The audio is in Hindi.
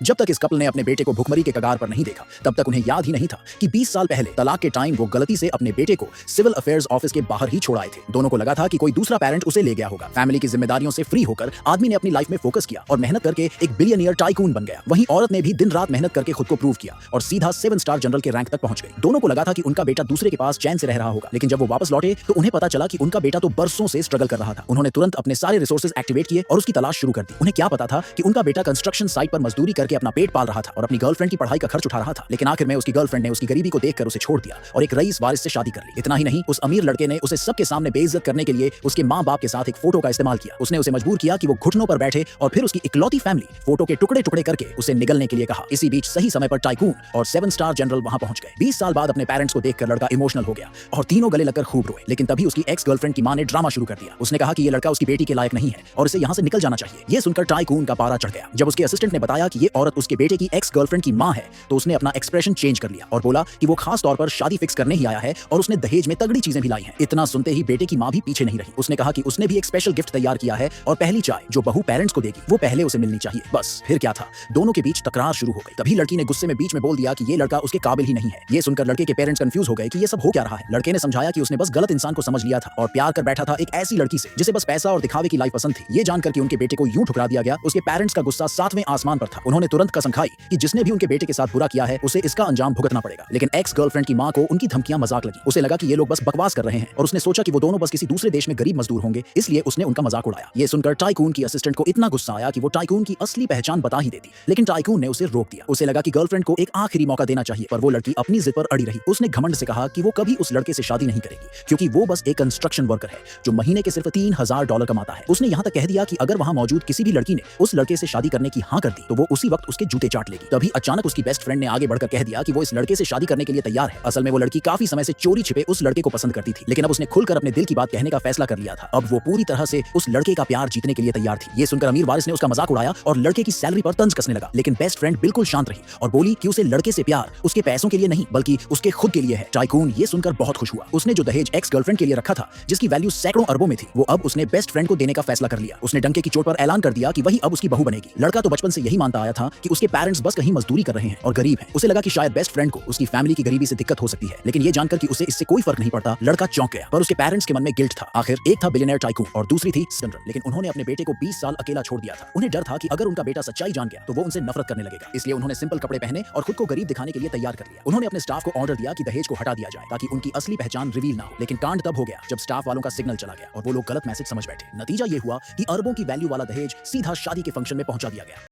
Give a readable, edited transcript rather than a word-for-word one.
जब तक इस कपल ने अपने बेटे को भुखमरी के कगार पर नहीं देखा, तब तक उन्हें याद ही नहीं था कि 20 साल पहले तलाक के टाइम वो गलती से अपने बेटे को सिविल अफेयर्स ऑफिस के बाहर ही छोड़ आए थे। दोनों को लगा था कि कोई दूसरा पेरेंट उसे ले गया होगा। फैमिली की जिम्मेदारियों से फ्री होकर आदमी ने अपनी लाइफ में फोकस किया और मेहनत करके एक बिलियनियर टाइकून बन गया। वहीं औरत ने भी दिन रात मेहनत करके खुद को प्रूव किया और सीधा 7 स्टार जनरल के रैंक तक पहुंच गई। दोनों को लगा था कि उनका बेटा दूसरे के पास चैन से रह रहा होगा, लेकिन जब वो वापस लौटे तो उन्हें पता चला कि उनका बेटा तो बरसों से स्ट्रगल कर रहा था। उन्होंने तुरंत अपने सारे रिसोर्सेज एक्टिवेट किए और उसकी तलाश शुरू कर दी। उन्हें क्या पता था कि उनका बेटा कंस्ट्रक्शन साइट पर मजदूरी करके अपना पेट पाल रहा था और अपनी गर्लफ्रेंड की पढ़ाई का खर्च उठा रहा था। लेकिन आखिर में उसकी गर्लफ्रेंड ने उसकी गरीबी को देखकर उसे छोड़ दिया और एक रईस वारिस से शादी कर ली। इतना ही नहीं, उस अमीर लड़के ने उसे सबके सामने बेइज्जत करने के लिए उसके माँ बाप के साथ एक फोटो का इस्तेमाल किया। उसने उसे मजबूर किया कि वो घुटनों पर बैठे और फिर उसकी इकलौती फैमिली फोटो के टुकड़े टुकड़े करके उसे निगलने के लिए कहा। इसी बीच सही समय पर टाइकून और 7 स्टार जनरल वहां पहुंच गए। 20 साल बाद अपने पेरेंट्स को देखकर लड़का इमोशनल हो गया और तीनों गले लगकर खूब रोए। लेकिन तभी उसकी एक्स गर्लफ्रेंड की मां ने ड्रामा शुरू कर दिया। उसने कहा कि ये लड़का उसकी बेटी के लायक नहीं है और इसे यहां से निकल जाना चाहिए। ये सुनकर टाइकून का पारा चढ़ गया। जब उसके असिस्टेंट ने बताया कि ये औरत उसके बेटे की एक्स गर्लफ्रेंड की मां है, तो उसने अपना एक्सप्रेशन चेंज कर लिया और बोला कि वो खास तौर पर शादी फिक्स करने ही आया है और उसने दहेज में तगड़ी चीजें भी लाई हैं। इतना सुनते ही बेटे की मां भी पीछे नहीं रही। उसने कहा कि उसने भी एक स्पेशल गिफ्ट तैयार किया है और पहली चाय जो बहू पेरेंट्स को देगी वो पहले उसे मिलनी चाहिए। बस फिर क्या था, दोनों के बीच तकरार शुरू हो गई। तभी लड़की ने गुस्से में बीच में बोल दिया कि ये लड़का उसके काबिल ही नहीं है। ये सुनकर लड़के के पेरेंट्स कंफ्यूज हो गए कि ये सब हो क्या रहा है। लड़के ने समझाया कि उसने बस गलत इंसान को समझ लिया था और प्यार कर बैठा था एक ऐसी लड़की से जिसे बस पैसा और दिखावे की लाइफ पसंद थी। ये जानकर कि उनके बेटे को यूं ठुकरा दिया गया, उसके पेरेंट्स का गुस्सा 7वें आसमान पर था। उन्होंने तुरंत कसम खाई कि जिसने भी उनके बेटे के साथ बुरा किया है उसे इसका अंजाम भुगतना पड़ेगा। लेकिन एक्स गर्लफ्रेंड की मां को उनकी धमकियां मजाक लगी। उसे लगा कि ये लोग बस बकवास कर रहे हैं और उसने सोचा कि वो दोनों बस किसी दूसरे देश में गरीब मजदूर होंगे, इसलिए उसने उनका मजाक उड़ाया। ये सुनकर टाइकून की असिस्टेंट को इतना गुस्सा आया कि वो टाइकून की असली पहचान बता ही देती, लेकिन टाइकून ने उसे रोक दिया। उसे लगा कि गर्लफ्रेंड को एक आखिरी मौका देना चाहिए, पर वो लड़की अपनी जिद पर अड़ी रही। उसने घमंड से कहा कि वो कभी उस लड़के से शादी नहीं करेगी क्योंकि वो बस एक कंस्ट्रक्शन वर्कर है जो महीने के सिर्फ $3000 कमाता है। उसने यहाँ तक कह दिया कि अगर वहां मौजूद किसी भी लड़की ने उस लड़के से शादी करने की हाँ कर दी तो वो उसी वक्त उसके जूते चाट लेगी। तभी अचानक उसकी बेस्ट फ्रेंड ने आगे बढ़कर कह दिया कि वो इस लड़के से शादी करने के लिए तैयार है। असल में वो लड़की काफी समय से चोरी छिपे उस लड़के को पसंद करती थी, लेकिन अब उसने खुलकर अपने दिल की बात कहने का फैसला कर लिया था। अब वो पूरी तरह से उस लड़के का प्यार जीतने के लिए तैयार थी। ये सुनकर अमीर वारिस ने उसका मजाक उड़ाया और लड़के की सैलरी पर तंज कसने लगा, लेकिन बेस्ट फ्रेंड बिल्कुल शांत रही और बोली कि उसे लड़के से प्यार उसके पैसों के लिए नहीं बल्कि उसके खुद के लिए है। टाइकून ये सुनकर बहुत खुश हुआ। उसने जो दहेज एक्स गर्लफ्रेंड के लिए रखा था, जिसकी वैल्यू सैकड़ों अरबों में थी, वो अब उसने बेस्ट फ्रेंड को देने का फैसला कर लिया। उसने डंके की चोट पर ऐलान कर दिया कि वही अब उसकी बहू बनेगी। लड़का तो बचपन से यही मानता आया था कि उसके पेरेंट्स बस कहीं मजदूरी कर रहे हैं और गरीब हैं। उसे लगा कि शायद बेस्ट फ्रेंड को उसकी फैमिली की गरीबी से दिक्कत हो सकती है, लेकिन ये जानकर कि उसे इससे कोई फर्क नहीं पड़ता, लड़का चौंक गया। पर उसके पेरेंट्स के मन में गिल्ट था। आखिर एक था बिलियनियर टाइकून और दूसरी थी जनरल, लेकिन उन्होंने अपने बेटे को 20 साल अकेला छोड़ दिया था। उन्हें डर था कि अगर उनका बेटा सच्चाई जान गया तो वो उनसे नफरत करने लगेगा, इसलिए उन्होंने सिंपल कपड़े पहने और खुद को गरीब दिखाने के लिए तैयार कर लिया। उन्होंने अपने स्टाफ को ऑर्डर दिया कि दहेज को हटा दिया जाए ताकि उनकी असली पहचान रिवील ना हो। लेकिन कांड तब हो गया जब स्टाफ वालों का सिग्नल चला गया और वो लोग गलत मैसेज समझ बैठे। नतीजा ये हुआ कि अरबों की वैल्यू वाला दहेज सीधा शादी के फंक्शन में पहुंचा दिया गया।